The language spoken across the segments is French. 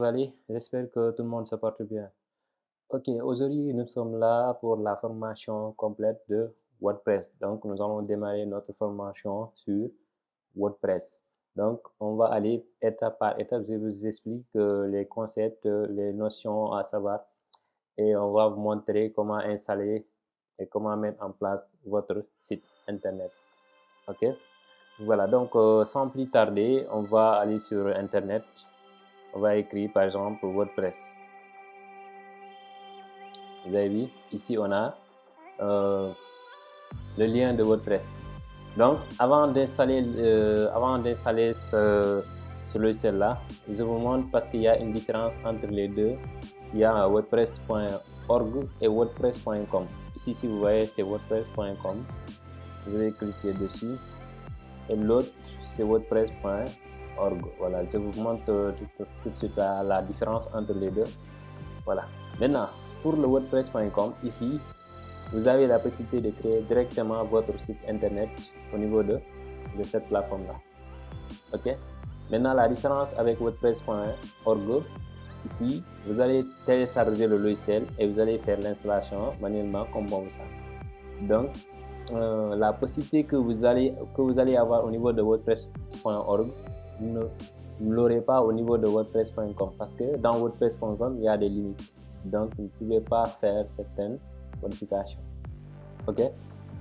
Allez, j'espère que tout le monde se porte bien. Ok, aujourd'hui nous sommes là pour la formation complète de WordPress. Donc nous allons démarrer notre formation sur WordPress. Donc on va aller étape par étape. Je vous explique les concepts, les notions à savoir et on va vous montrer comment installer et comment mettre en place votre site internet. Ok, voilà, donc sans plus tarder, on va aller sur internet. On va écrire par exemple WordPress. Vous avez vu, ici on a le lien de WordPress. Donc, avant d'installer ce logiciel-là, je vous montre parce qu'il y a une différence entre les deux. Il y a WordPress.org et WordPress.com. Ici, si vous voyez, c'est WordPress.com. Vous allez cliquer dessus. Et l'autre, c'est WordPress.org. Voilà, je vous montre tout de suite la différence entre les deux. Voilà. Maintenant, pour le WordPress.com, ici, vous avez la possibilité de créer directement votre site internet au niveau de cette plateforme-là. Ok. Maintenant, la différence avec WordPress.org, ici, vous allez télécharger le logiciel et vous allez faire l'installation manuellement comme bon vous savez. Donc, la possibilité que vous allez avoir au niveau de WordPress.org, vous ne l'aurez pas au niveau de WordPress.com parce que dans WordPress.com, il y a des limites. Donc, vous ne pouvez pas faire certaines modifications. Ok,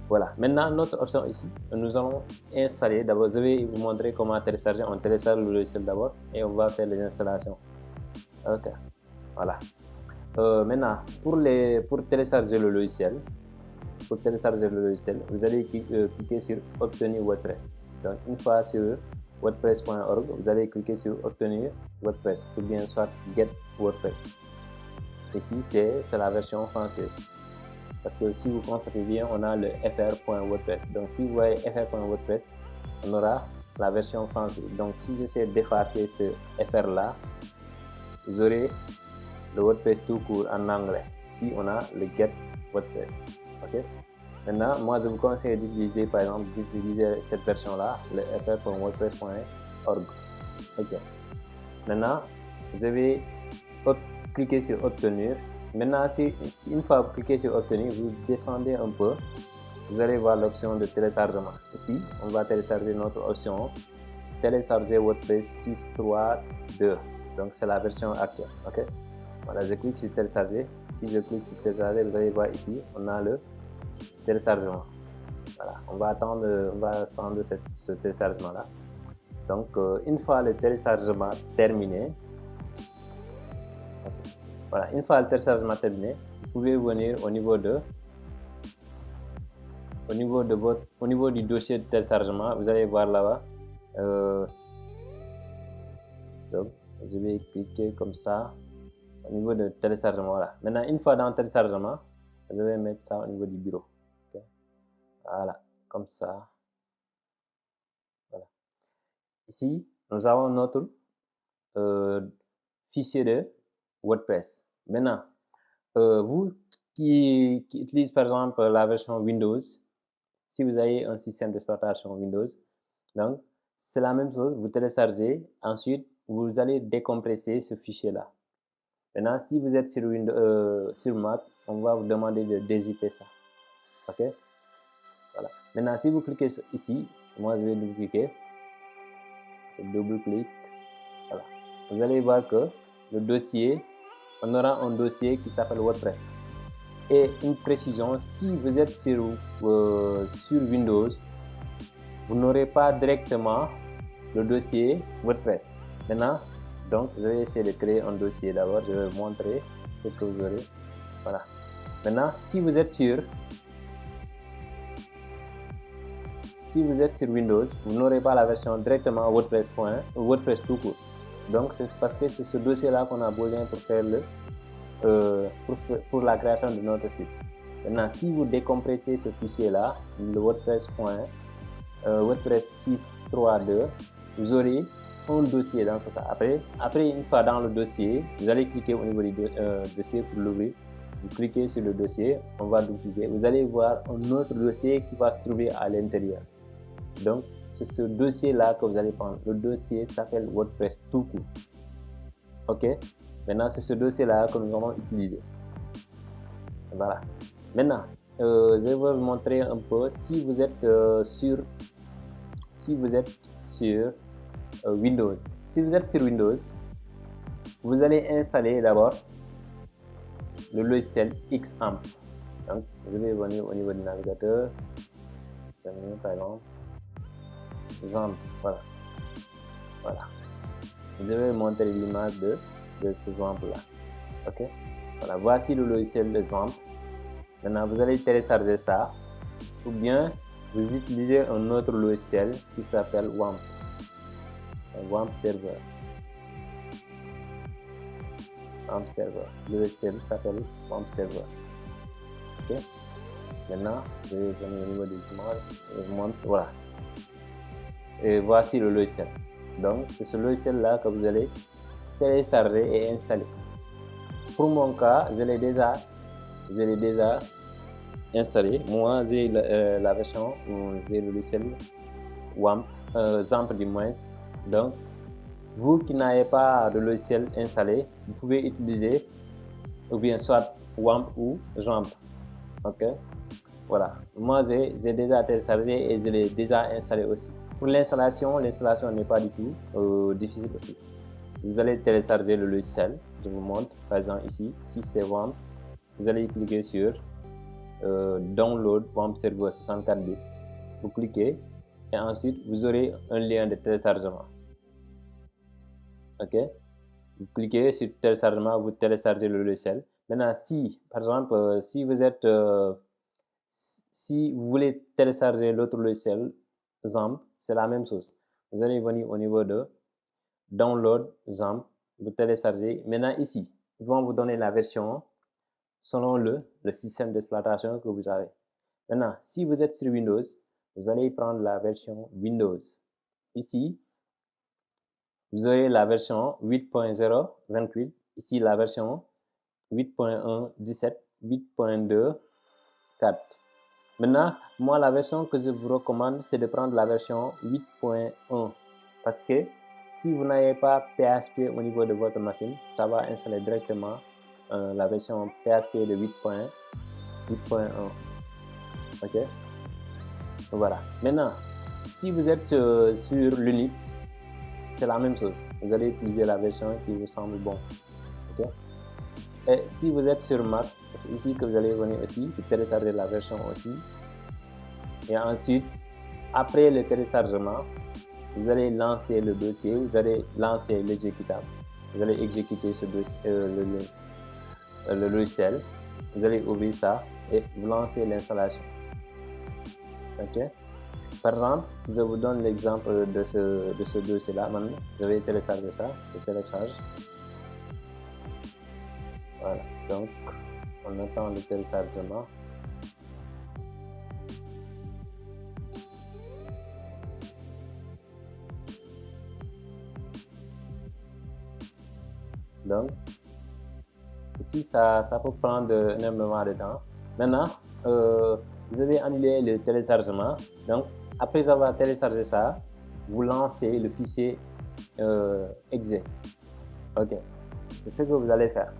voilà. Maintenant, notre option ici, nous allons installer. D'abord, je vais vous montrer comment télécharger. On télécharge le logiciel d'abord et on va faire les installations. Ok, voilà. Maintenant, pour télécharger le logiciel, vous allez cliquer sur Obtenir WordPress. Donc, une fois sur WordPress.org, vous allez cliquer sur Obtenir WordPress ou bien soit Get WordPress. Ici, c'est la version française. Parce que si vous constatez bien, on a le fr.wordpress. Donc, si vous voyez fr.wordpress, on aura la version française. Donc, si j'essaie d'effacer ce fr-là, vous aurez le WordPress tout court en anglais. Ici, on a le Get WordPress. Ok. Maintenant, moi, je vous conseille d'utiliser, par exemple, d'utiliser cette version-là, le fr.wordpress.org. Ok. Maintenant, je vais cliquer sur Obtenir. Maintenant, si une fois vous cliquez sur Obtenir, vous descendez un peu, vous allez voir l'option de téléchargement. Ici, on va télécharger notre option télécharger WordPress 6.3.2. Donc, c'est la version actuelle. Ok. Voilà, je clique sur télécharger. Si je clique sur télécharger, vous allez voir ici, on a le téléchargement. Voilà, on va attendre ce téléchargement-là. Donc, une fois le téléchargement terminé, voilà, une fois le téléchargement terminé, vous pouvez venir au niveau du dossier de téléchargement. Vous allez voir là-bas. Donc, je vais cliquer comme ça au niveau de téléchargement. Voilà. Maintenant, une fois dans le téléchargement, je vais mettre ça au niveau du bureau. Okay. Voilà, comme ça. Voilà. Ici, nous avons notre fichier de WordPress. Maintenant, vous qui utilisez par exemple la version Windows, si vous avez un système d'exploitation Windows, donc c'est la même chose, vous téléchargez, ensuite vous allez décompresser ce fichier-là. Maintenant, si vous êtes sur Mac, on va vous demander de dézipper ça. Ok? Voilà. Maintenant, si vous cliquez ici, moi je vais double-cliquer, double-clic, voilà. Vous allez voir que le dossier, on aura un dossier qui s'appelle WordPress. Et une précision, si vous êtes sur Windows, vous n'aurez pas directement le dossier WordPress. Maintenant, donc, je vais essayer de créer un dossier d'abord. Je vais vous montrer ce que vous aurez. Voilà. Maintenant, si vous êtes sur Windows, vous n'aurez pas la version directement WordPress tout court. Donc, c'est parce que c'est ce dossier-là qu'on a besoin pour faire pour la création de notre site. Maintenant, si vous décompressez ce fichier-là, le WordPress 6.3.2, vous aurez un dossier dans ce cas. Après, une fois dans le dossier, vous allez cliquer au niveau du dossier pour l'ouvrir. Vous cliquez sur le dossier, on va dupliquer. Vous allez voir un autre dossier qui va se trouver à l'intérieur. Donc, c'est ce dossier-là que vous allez prendre. Le dossier s'appelle WordPress tout court. Ok, maintenant c'est ce dossier-là que nous allons utiliser. Voilà. Maintenant, je vais vous montrer un peu si vous êtes sur Windows. Si vous êtes sur Windows, vous allez installer d'abord le logiciel Xampp. Donc, je vais venir au niveau du navigateur. Par exemple, Xampp. Voilà. Voilà. Je vais montrer l'image de ce Xampp-là. Ok. Voilà. Voici le logiciel de Xampp. Maintenant, vous allez télécharger ça, ou bien vous utilisez un autre logiciel qui s'appelle WAMP. WAMP Server. WAMP Server. Le logiciel s'appelle WAMP Server. Ok. Maintenant, je vais venir au niveau des images et je montre. Voilà. Et voici le logiciel. Donc, c'est ce logiciel-là que vous allez télécharger et installer. Pour mon cas, je l'ai déjà installé. Moi, j'ai la version, j'ai le logiciel WAMP, Xampp du moins. Donc, vous qui n'avez pas de logiciel installé, vous pouvez utiliser ou bien soit WAMP ou Xampp. Ok, voilà. Moi, j'ai déjà téléchargé et je l'ai déjà installé aussi. Pour l'installation n'est pas du tout difficile aussi. Vous allez télécharger le logiciel. Je vous montre, par exemple ici, si c'est WAMP, vous allez cliquer sur Download WAMP Server 64 bits. Vous cliquez et ensuite vous aurez un lien de téléchargement. Ok, vous cliquez sur téléchargement, vous téléchargez le logiciel. Maintenant, si par exemple, si vous voulez télécharger l'autre logiciel Xampp, c'est la même chose. Vous allez venir au niveau de Download Xampp, vous téléchargez. Maintenant ici, ils vont vous donner la version selon le système d'exploitation que vous avez. Maintenant, si vous êtes sur Windows, vous allez prendre la version Windows. Ici, vous aurez la version 8.0.28. Ici, la version 8.1.17, 8.2, 4. Maintenant, moi, la version que je vous recommande, c'est de prendre la version 8.1. Parce que si vous n'avez pas PHP au niveau de votre machine, ça va installer directement la version PHP de 8.1. Ok, voilà. Maintenant, si vous êtes sur Linux, c'est la même chose. Vous allez utiliser la version qui vous semble bon. Ok. Et si vous êtes sur Mac, c'est ici que vous allez venir aussi, vous télécharger la version aussi. Et ensuite, après le téléchargement, vous allez lancer le dossier, vous allez lancer l'exécutable. Vous allez exécuter ce dossier, le logiciel. Vous allez ouvrir ça et vous lancez l'installation. Ok. Par exemple, je vous donne l'exemple de ce dossier-là. Maintenant, je vais télécharger ça. Je télécharge. Voilà. Donc, on attend le téléchargement. Donc, ici, ça peut prendre énormément de temps. Maintenant, vous avez annulé le téléchargement. Donc, après avoir téléchargé ça, vous lancez le fichier exe. Ok, c'est ce que vous allez faire.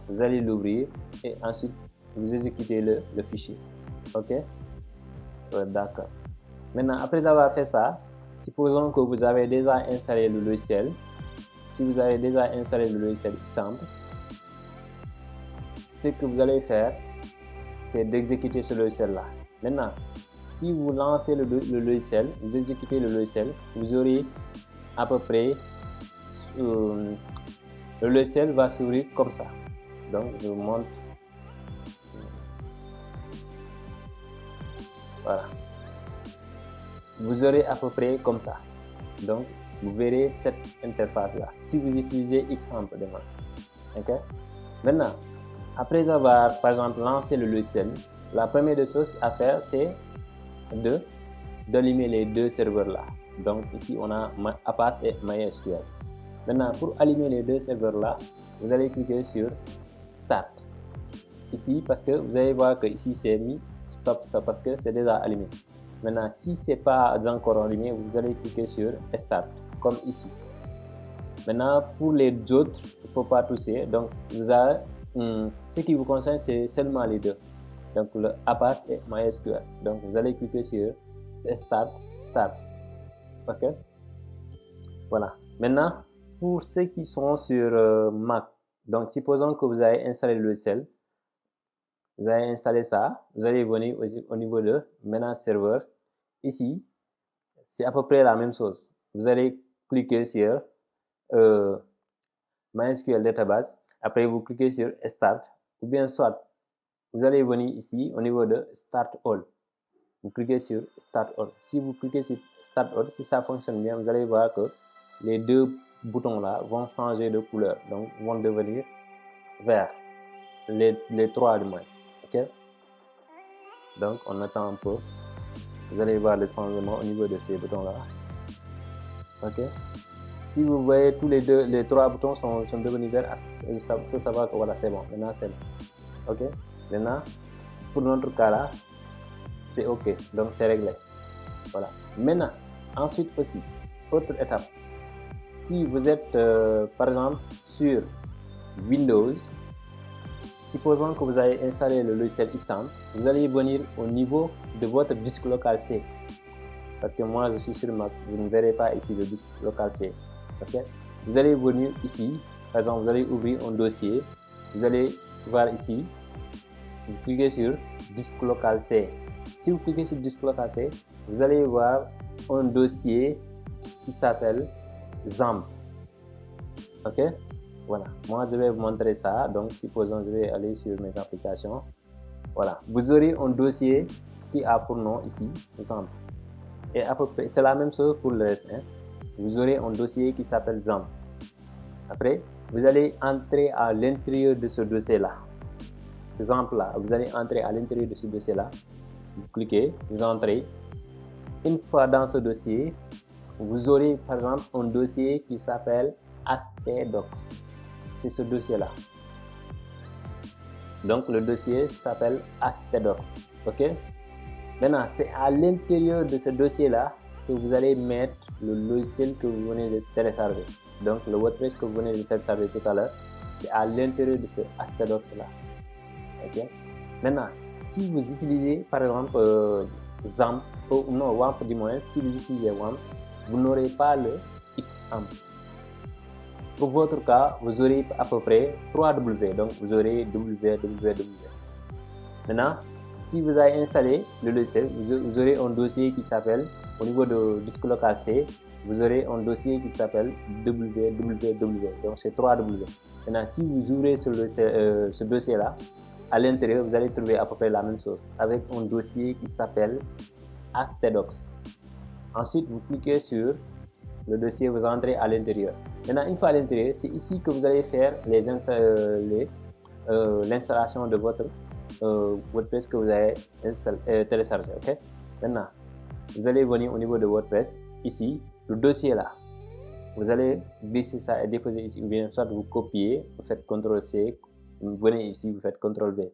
Vous allez l'ouvrir et ensuite vous exécutez le fichier. Ok, d'accord. Maintenant, après avoir fait ça, supposons que vous avez déjà installé le logiciel. Si vous avez déjà installé le logiciel Xampp, ce que vous allez faire, c'est d'exécuter ce logiciel-là. Maintenant, si vous lancez le logiciel, vous exécutez le logiciel, vous aurez à peu près, le logiciel va s'ouvrir comme ça. Donc, je vous montre. Voilà. Vous aurez à peu près comme ça. Donc, vous verrez cette interface-là. Si vous utilisez Xampp demain. Ok? Maintenant, après avoir, par exemple, lancé le logiciel, la première des choses à faire, c'est d'allumer les deux serveurs-là. Donc, ici, on a Avast et MySQL. Maintenant, pour allumer les deux serveurs-là, vous allez cliquer sur Start. Ici, parce que vous allez voir que ici, c'est mis Stop, parce que c'est déjà allumé. Maintenant, si ce n'est pas encore allumé, vous allez cliquer sur Start, comme ici. Maintenant, pour les autres, il ne faut pas toucher. Donc, vous avez, ce qui vous concerne, c'est seulement les deux. Donc, le Avast et MySQL. Donc, vous allez cliquer sur Start. OK? Voilà. Maintenant, pour ceux qui sont sur Mac, donc supposons que vous avez installé le logiciel, vous avez installé ça, vous allez venir au niveau de maintenant serveur. Ici, c'est à peu près la même chose. Vous allez cliquer sur MySQL Database. Après, vous cliquez sur Start. Ou bien soit, vous allez venir ici au niveau de Start All. Vous cliquez sur Start All. Si vous cliquez sur Start All, si ça fonctionne bien, vous allez voir que les deux boutons là vont changer de couleur. Donc, vont devenir vert. Les trois du moins. OK? Donc, on attend un peu. Vous allez voir le changement au niveau de ces boutons là. OK? Si vous voyez tous les trois boutons sont devenus verts, il faut savoir que voilà, c'est bon. Maintenant, c'est bon. OK? Maintenant, pour notre cas là, c'est OK. Donc, c'est réglé. Voilà. Maintenant, ensuite aussi, autre étape. Si vous êtes, par exemple, sur Windows, supposons que vous avez installé le logiciel Xampp, vous allez venir au niveau de votre disque local C. Parce que moi, je suis sur Mac, vous ne verrez pas ici le disque local C. Okay? Vous allez venir ici, par exemple, vous allez ouvrir un dossier, vous allez voir ici, vous cliquez sur disque local C. Si vous cliquez sur disque local C, vous allez voir un dossier qui s'appelle XAMPP. OK? Voilà. Moi, je vais vous montrer ça. Donc, supposons je vais aller sur mes applications. Voilà. Vous aurez un dossier qui a pour nom ici XAMPP. Et à peu près, c'est la même chose pour le reste. Hein? Vous aurez un dossier qui s'appelle XAMPP. Après, vous allez entrer à l'intérieur de ce dossier-là. Cet exemple-là, vous allez entrer à l'intérieur de ce dossier-là. Vous cliquez, vous entrez. Une fois dans ce dossier, vous aurez par exemple un dossier qui s'appelle Astedox. C'est ce dossier-là. Donc, le dossier s'appelle Astedox. OK? Maintenant, c'est à l'intérieur de ce dossier-là que vous allez mettre le logiciel que vous venez de télécharger. Donc, le WordPress que vous venez de télécharger tout à l'heure, c'est à l'intérieur de ce Astedox-là. OK? Maintenant, si vous utilisez, par exemple, XAMPP, non, WAMP du moins, si vous utilisez WAMP, vous n'aurez pas le XAMPP. Pour votre cas, vous aurez à peu près 3 W, donc vous aurez www. Maintenant, si vous avez installé le logiciel, vous aurez un dossier qui s'appelle, au niveau de disque local C, vous aurez un dossier qui s'appelle www, donc c'est 3 W. Maintenant, si vous ouvrez ce dossier-là, à l'intérieur, vous allez trouver à peu près la même chose, avec un dossier qui s'appelle Astedox. Ensuite, vous cliquez sur le dossier, vous entrez à l'intérieur. Maintenant, une fois à l'intérieur, c'est ici que vous allez faire l'installation de votre WordPress que vous avez téléchargé. OK? Maintenant, vous allez venir au niveau de WordPress, ici, le dossier là. Vous allez glisser ça et déposer ici, ou bien soit vous copiez, vous faites CTRL-C, vous venez ici, vous faites CTRL-V.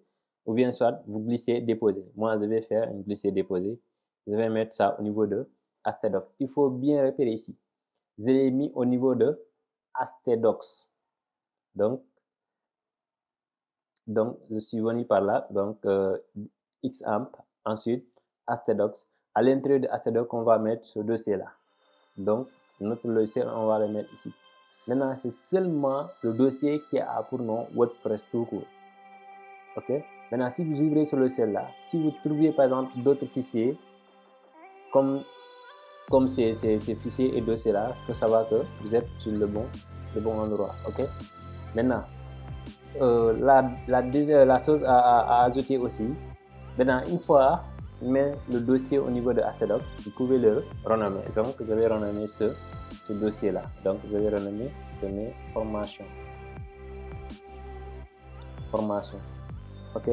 Ou bien soit vous glissez, déposer. Moi, je vais faire un glisser, déposer. Je vais mettre ça au niveau de Astedox. Il faut bien repérer ici. Je l'ai mis au niveau de Astedox. Donc, je suis venu par là. Donc, XAMPP, ensuite Astedox. À l'intérieur de Astedox, on va mettre ce dossier-là. Donc, notre logiciel, on va le mettre ici. Maintenant, c'est seulement le dossier qui a pour nom WordPress tout court. OK? Maintenant, si vous ouvrez ce logiciel-là, si vous trouvez par exemple d'autres fichiers, comme ces fichiers et dossiers-là, il faut savoir que vous êtes sur le bon endroit. OK? Maintenant, la chose à ajouter aussi, maintenant, une fois met le dossier au niveau de Astedox, vous pouvez le renommer. Donc, je vais renommer ce dossier-là. Donc, je vais renommer, je mets formation. OK?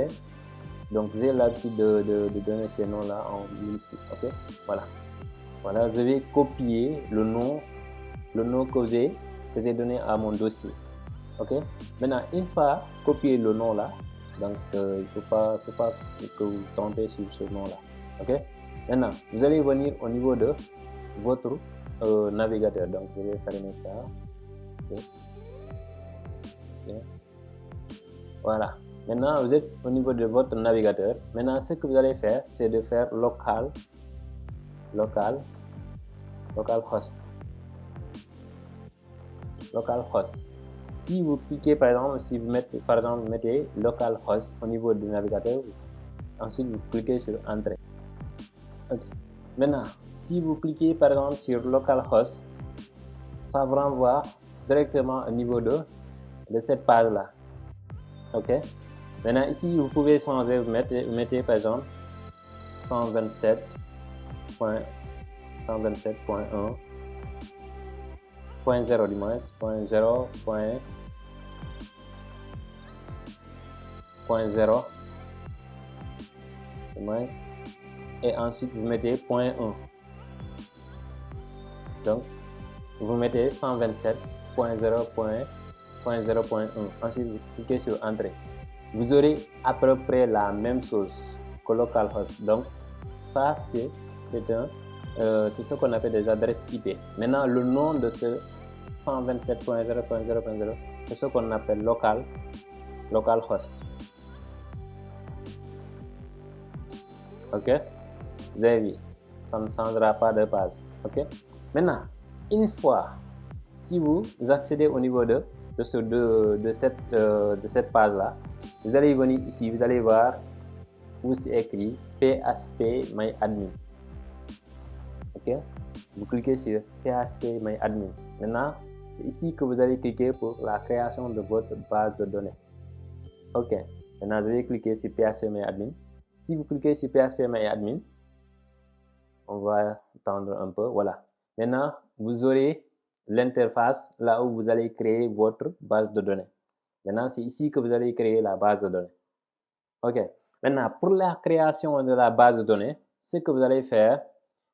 Donc, j'ai l'habitude de donner ces noms-là en minuscule. OK? Voilà. Voilà, je vais copier le nom que j'ai donné à mon dossier. OK? Maintenant, une fois copié le nom là, donc il ne faut pas que vous tombez sur ce nom là. OK? Maintenant, vous allez venir au niveau de votre navigateur. Donc, je vais fermer ça. Ok. Ok. Voilà. Maintenant, vous êtes au niveau de votre navigateur. Maintenant, ce que vous allez faire, c'est de faire localhost. Localhost. Si vous cliquez, par exemple, si vous mettez localhost au niveau du navigateur, ensuite vous cliquez sur Entrée. Ok. Maintenant, si vous cliquez par exemple sur localhost, ça vous renvoie directement au niveau de cette page-là. Ok. Maintenant, ici, vous pouvez changer, vous mettez par exemple 127.1.0 du moins, .0 du moins, et ensuite vous mettez .1. Donc, vous mettez 127.0.1. Ensuite, vous cliquez sur Entrée. Vous aurez à peu près la même chose que localhost. Donc, ça, c'est ce qu'on appelle des adresses IP. Maintenant, le nom de ce 127.0.0.0, c'est ce qu'on appelle localhost. Ok, vous avez vu, ça ne changera pas de page. Ok, maintenant, une fois, si vous accédez au niveau de cette page-là, vous allez venir ici, vous allez voir où c'est écrit phpMyAdmin. Ok, vous cliquez sur phpMyAdmin. Maintenant, c'est ici que vous allez cliquer pour la création de votre base de données. Ok, maintenant, vous allez cliquer sur phpMyAdmin. Si vous cliquez sur phpMyAdmin, on va attendre un peu. Voilà. Maintenant, vous aurez l'interface là où vous allez créer votre base de données. Maintenant, c'est ici que vous allez créer la base de données. Ok. Maintenant, pour la création de la base de données, ce que vous allez faire,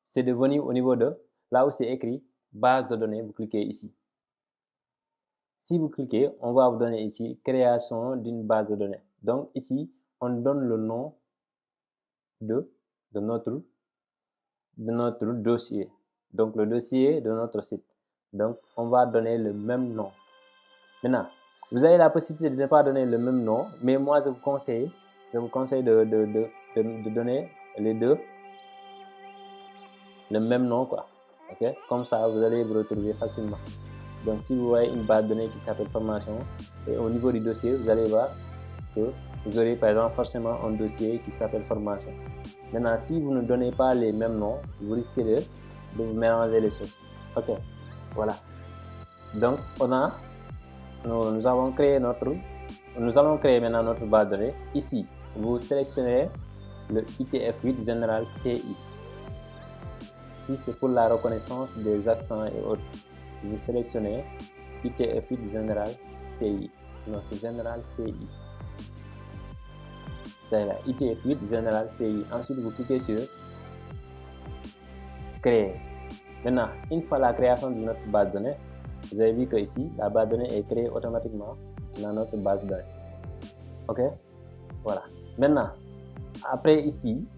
c'est de venir au niveau de là où c'est écrit base de données. Vous cliquez ici. Si vous cliquez, on va vous donner ici création d'une base de données. Donc ici, on donne le nom de notre dossier. Donc le dossier de notre site. Donc on va donner le même nom. Maintenant, vous avez la possibilité de ne pas donner le même nom, mais moi je vous conseille de donner les deux le même nom, quoi. Ok, comme ça vous allez vous retrouver facilement. Donc si vous voyez une base de données qui s'appelle formation, et au niveau du dossier, vous allez voir que vous aurez par exemple forcément un dossier qui s'appelle formation. Maintenant, si vous ne donnez pas les mêmes noms, vous risquez de vous mélanger les choses. Ok, voilà. Donc, nous allons créer maintenant notre base de données. Ici, vous sélectionnez le ITF8 General CI. Ici, c'est pour la reconnaissance des accents et autres. Vous sélectionnez ITF8 General CI. Non, c'est General CI. C'est là, ITF8 General CI. Ensuite, vous cliquez sur Créer. Maintenant, une fois la création de notre base de données, vous avez vu que ici, la base de données est créée automatiquement dans notre base de données. Ok, voilà. Maintenant, après ici,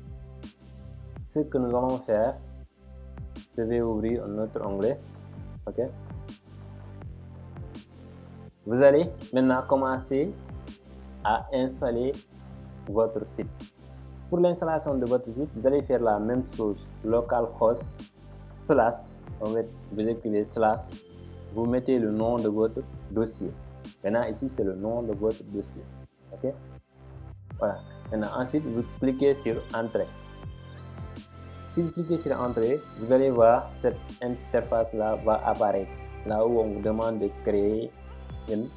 ce que nous allons faire, je vais ouvrir un autre onglet. Ok, vous allez maintenant commencer à installer votre site. Pour l'installation de votre site, vous allez faire la même chose. Localhost / vous écrivez / vous mettez le nom de votre dossier. Maintenant, ici, c'est le nom de votre dossier. Ok, voilà. Maintenant, ensuite, vous cliquez sur Entrée. Si vous cliquez sur Entrée, vous allez voir cette interface-là va apparaître. Là où on vous demande de créer une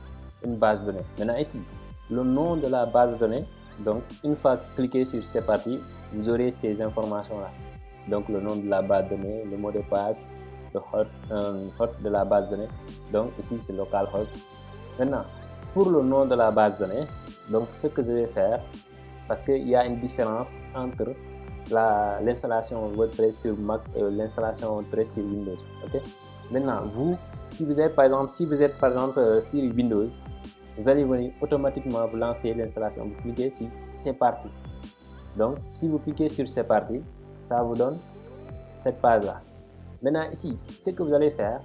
base de données. Maintenant, ici, le nom de la base de données. Donc, une fois cliqué sur C'est parti, vous aurez ces informations-là. Donc, le nom de la base de données, le mot de passe, le hot de la base de données. Donc, ici, c'est localhost. Maintenant, pour le nom de la base de données, donc ce que je vais faire, parce qu'il y a une différence entre l'installation WordPress sur Mac et l'installation WordPress sur Windows. Ok. Maintenant, si vous êtes par exemple sur Windows, vous allez venir automatiquement vous lancer l'installation. Vous cliquez sur C'est parti. Donc, si vous cliquez sur C'est parti, ça vous donne cette page-là. Maintenant, ici, ce que vous allez faire,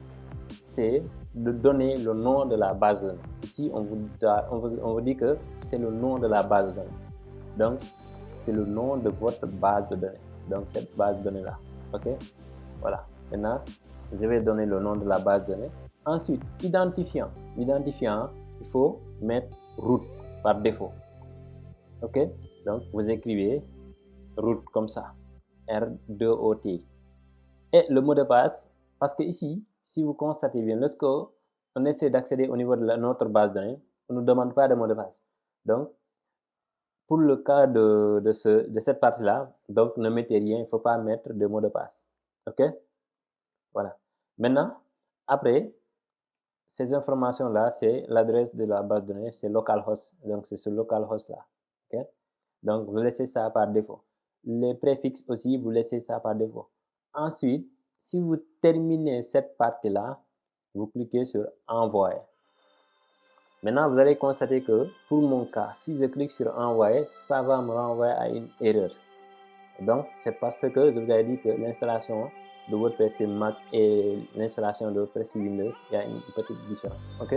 c'est de donner le nom de la base de données. Ici, on vous dit que c'est le nom de la base de données. Donc, c'est le nom de votre base de données. Donc, cette base de données-là. OK? Voilà. Maintenant, je vais donner le nom de la base de données. Ensuite, identifiant. Identifiant, il faut mettre root par défaut. OK? Donc, vous écrivez root comme ça. R2OT. Et le mot de passe, parce que ici, si vous constatez bien, lorsqu'on essaie d'accéder au niveau de notre base de données, on ne nous demande pas de mot de passe. Donc, pour le cas de cette partie-là, donc ne mettez rien, il ne faut pas mettre de mot de passe. OK? Voilà. Maintenant, après, ces informations-là, c'est l'adresse de la base de données, c'est localhost. Donc, c'est ce localhost-là. OK? Donc, vous laissez ça par défaut. Les préfixes aussi, vous laissez ça par défaut. Ensuite, si vous terminez cette partie-là, vous cliquez sur Envoyer. Maintenant, vous allez constater que pour mon cas, si je clique sur Envoyer, ça va me renvoyer à une erreur. Donc, c'est parce que je vous ai dit que l'installation de WordPress sur Mac et l'installation de WordPress sur Windows, il y a une petite différence. OK?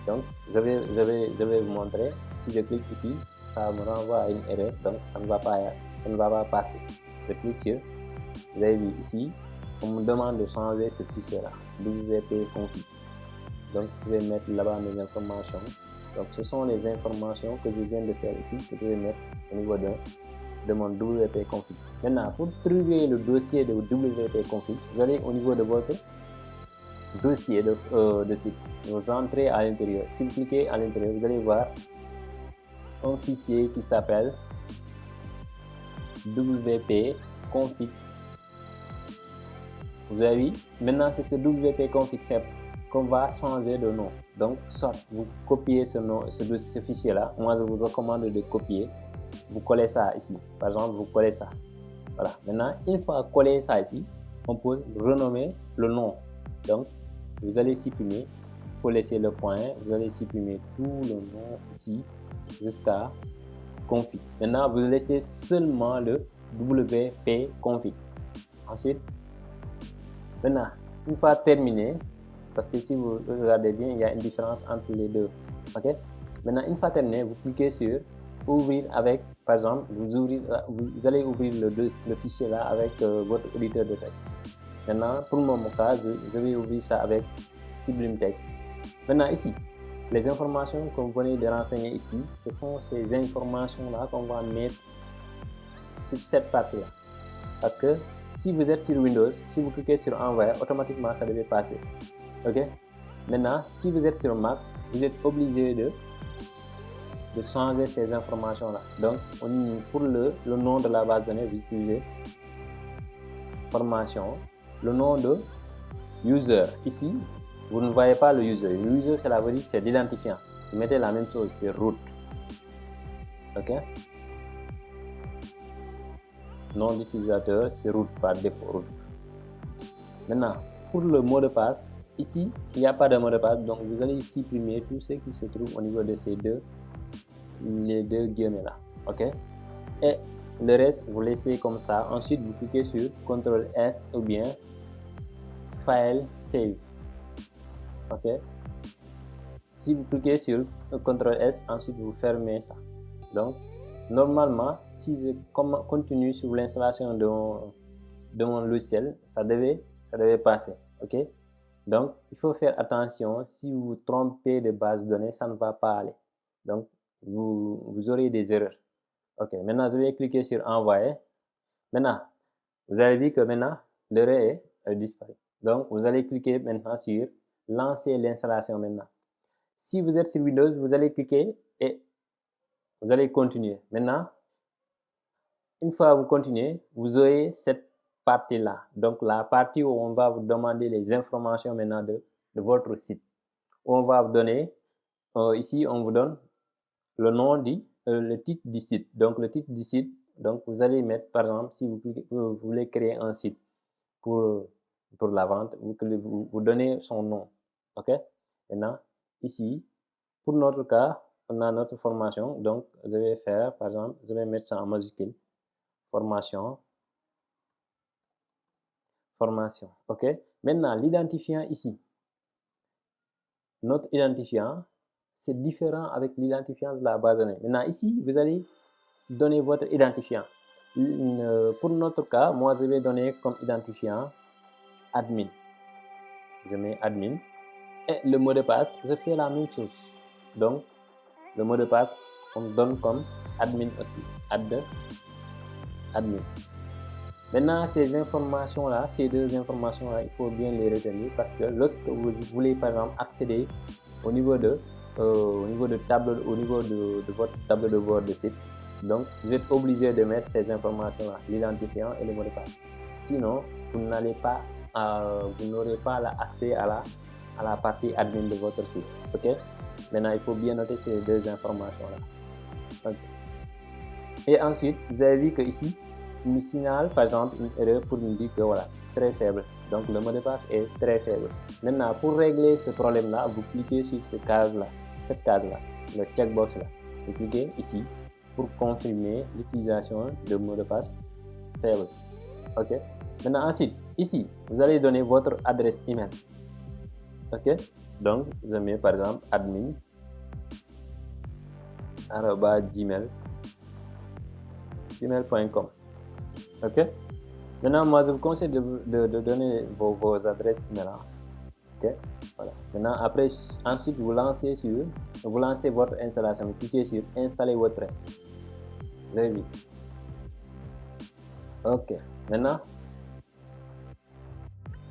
Donc, je vais vous montrer. Si je clique ici, ça me renvoie à une erreur. Donc, ça ne va pas passer. Je clique sur, vous avez vu ici, on me demande de changer ce fichier-là, wp config. Donc, je vais mettre là-bas mes informations. Donc, ce sont les informations que je viens de faire ici, que je vais mettre au niveau de mon wp config. Maintenant, pour trouver le dossier de wp config, vous allez au niveau de votre dossier de site. Vous entrez à l'intérieur. Si vous cliquez à l'intérieur, vous allez voir un fichier qui s'appelle wp config. Vous avez vu? Maintenant, c'est ce wp config qu'on va changer de nom. Donc, soit vous copiez ce fichier-là. Moi, je vous recommande de copier. Vous collez ça ici. Par exemple, vous collez ça. Voilà. Maintenant, une fois collé ça ici, on peut renommer le nom. Donc, vous allez supprimer. Il faut laisser le point. Vous allez supprimer tout le nom ici jusqu'à config. Maintenant, vous laissez seulement le wp config. Ensuite, maintenant, une fois terminé, parce que si vous regardez bien, il y a une différence entre les deux. OK? Maintenant, une fois terminé, vous cliquez sur ouvrir avec, par exemple, vous allez ouvrir le fichier là avec votre éditeur de texte. Maintenant, pour mon cas, je vais ouvrir ça avec Sublime Text. Maintenant, ici, les informations que vous venez de renseigner ici, ce sont ces informations-là qu'on va mettre sur cette partie-là. Parce que si vous êtes sur Windows, si vous cliquez sur Envoyer, automatiquement, ça devait passer. OK? Maintenant, si vous êtes sur Mac, vous êtes obligé de changer ces informations-là. Donc, pour le nom de la base de données, vous utilisez formation, le nom de user. Ici, vous ne voyez pas le user. Le user, c'est la valeur, c'est l'identifiant. Vous mettez la même chose, c'est root. OK? Nom d'utilisateur, c'est root par défaut. Root. Maintenant, pour le mot de passe, ici, il n'y a pas de mot de passe, donc vous allez supprimer tout ce qui se trouve au niveau de les deux guillemets là. OK? Et le reste, vous laissez comme ça. Ensuite, vous cliquez sur CTRL S ou bien File Save. OK? Si vous cliquez sur CTRL S, ensuite vous fermez ça. Donc, normalement, si je continue sur l'installation de mon logiciel, ça devait passer. OK? Donc, il faut faire attention. Si vous vous trompez de base de données, ça ne va pas aller. Donc, vous aurez des erreurs. OK, maintenant, je vais cliquer sur Envoyer. Maintenant, vous avez vu que maintenant, l'erreur est disparu. Donc, vous allez cliquer maintenant sur Lancer l'installation maintenant. Si vous êtes sur Windows, vous allez cliquer et vous allez continuer. Maintenant, une fois que vous continuez, vous aurez cette partie-là. Donc, la partie où on va vous demander les informations maintenant de votre site. Où on va vous donner, ici, on vous donne le nom le titre du site. Donc, le titre du site, donc vous allez mettre, par exemple, si vous voulez créer un site pour la vente, vous donnez son nom. OK? Maintenant, ici, pour notre cas, on a notre formation. Donc, je vais faire, par exemple, je vais mettre ça en majuscule. Formation. OK? Maintenant, l'identifiant ici. notre identifiant, c'est différent avec l'identifiant de la base de données. Maintenant, ici, vous allez donner votre identifiant. Pour notre cas, moi, je vais donner comme identifiant admin. Je mets admin. Et le mot de passe, je fais la même chose. Donc, le mot de passe, on donne comme admin aussi. Admin. Maintenant, ces informations-là, ces deux informations-là, il faut bien les retenir parce que lorsque vous voulez, par exemple, accéder au niveau de votre tableau de bord de site, donc vous êtes obligé de mettre ces informations-là, l'identifiant et le mot de passe. Sinon, vous n'aurez pas l'accès à la partie admin de votre site. Ok? Maintenant, il faut bien noter ces deux informations-là. Okay. Et ensuite, vous avez vu que ici, il me signale par exemple une erreur pour me dire que voilà, très faible. Donc le mot de passe est très faible. Maintenant, pour régler ce problème-là, vous cliquez sur cette case-là, le checkbox-là. Vous cliquez ici pour confirmer l'utilisation de mot de passe faible. Ok. Maintenant, ensuite, ici, vous allez donner votre adresse email. Ok. Donc, je mets par exemple admin@gmail.com. Ok. Maintenant, moi, je vous conseille de donner vos adresses email. Ok. Voilà. Maintenant, ensuite, vous lancez votre installation. Vous cliquez sur installer WordPress. Vous avez vu. Ok. Maintenant,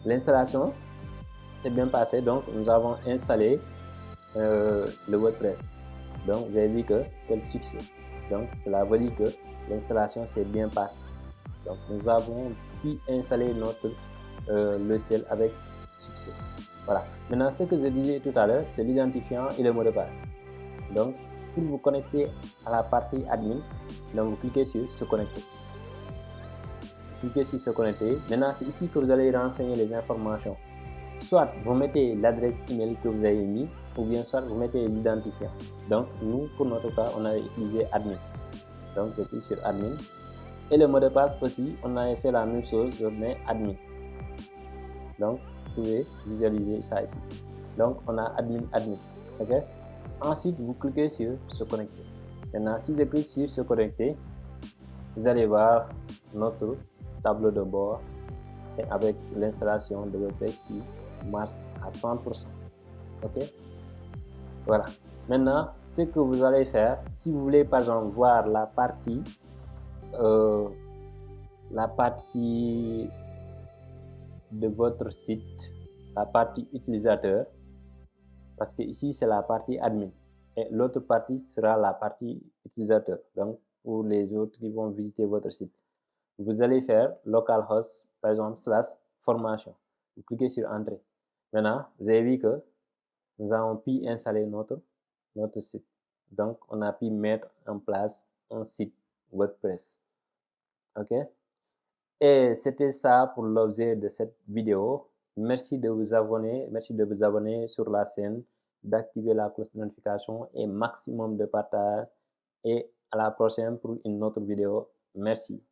l'installation s'est bien passée. Donc, nous avons installé le WordPress. Donc, vous avez vu que quel succès. Donc, cela veut dire que l'installation s'est bien passée. Donc, nous avons pu installer notre logiciel avec succès. Voilà. Maintenant, ce que je disais tout à l'heure, c'est l'identifiant et le mot de passe. Donc, pour vous connecter à la partie admin, donc vous cliquez sur se connecter. Cliquez sur se connecter. Maintenant, c'est ici que vous allez renseigner les informations. Soit vous mettez l'adresse email que vous avez mis, ou bien soit vous mettez l'identifiant. Donc, nous, pour notre cas, on a utilisé admin. Donc, je clique sur admin. Et le mot de passe aussi, on avait fait la même chose, je mets admin. Donc, vous pouvez visualiser ça ici. Donc, on a admin. Ok. Ensuite, vous cliquez sur se connecter. Maintenant, si je clique sur se connecter, vous allez voir notre tableau de bord et avec l'installation de WordPress qui marche à 100%. Ok. Voilà. Maintenant, ce que vous allez faire, si vous voulez par exemple voir la partie de votre site, la partie utilisateur, parce que ici c'est la partie admin et l'autre partie sera la partie utilisateur. Donc pour les autres qui vont visiter votre site, vous allez faire localhost par exemple /formation. Vous cliquez sur entrée. Maintenant, vous avez vu que nous avons pu installer notre site. Donc on a pu mettre en place un site WordPress. Ok. Et c'était ça pour l'objet de cette vidéo. Merci de vous abonner sur la chaîne, d'activer la cloche de notification et maximum de partage. Et à la prochaine pour une autre vidéo. Merci.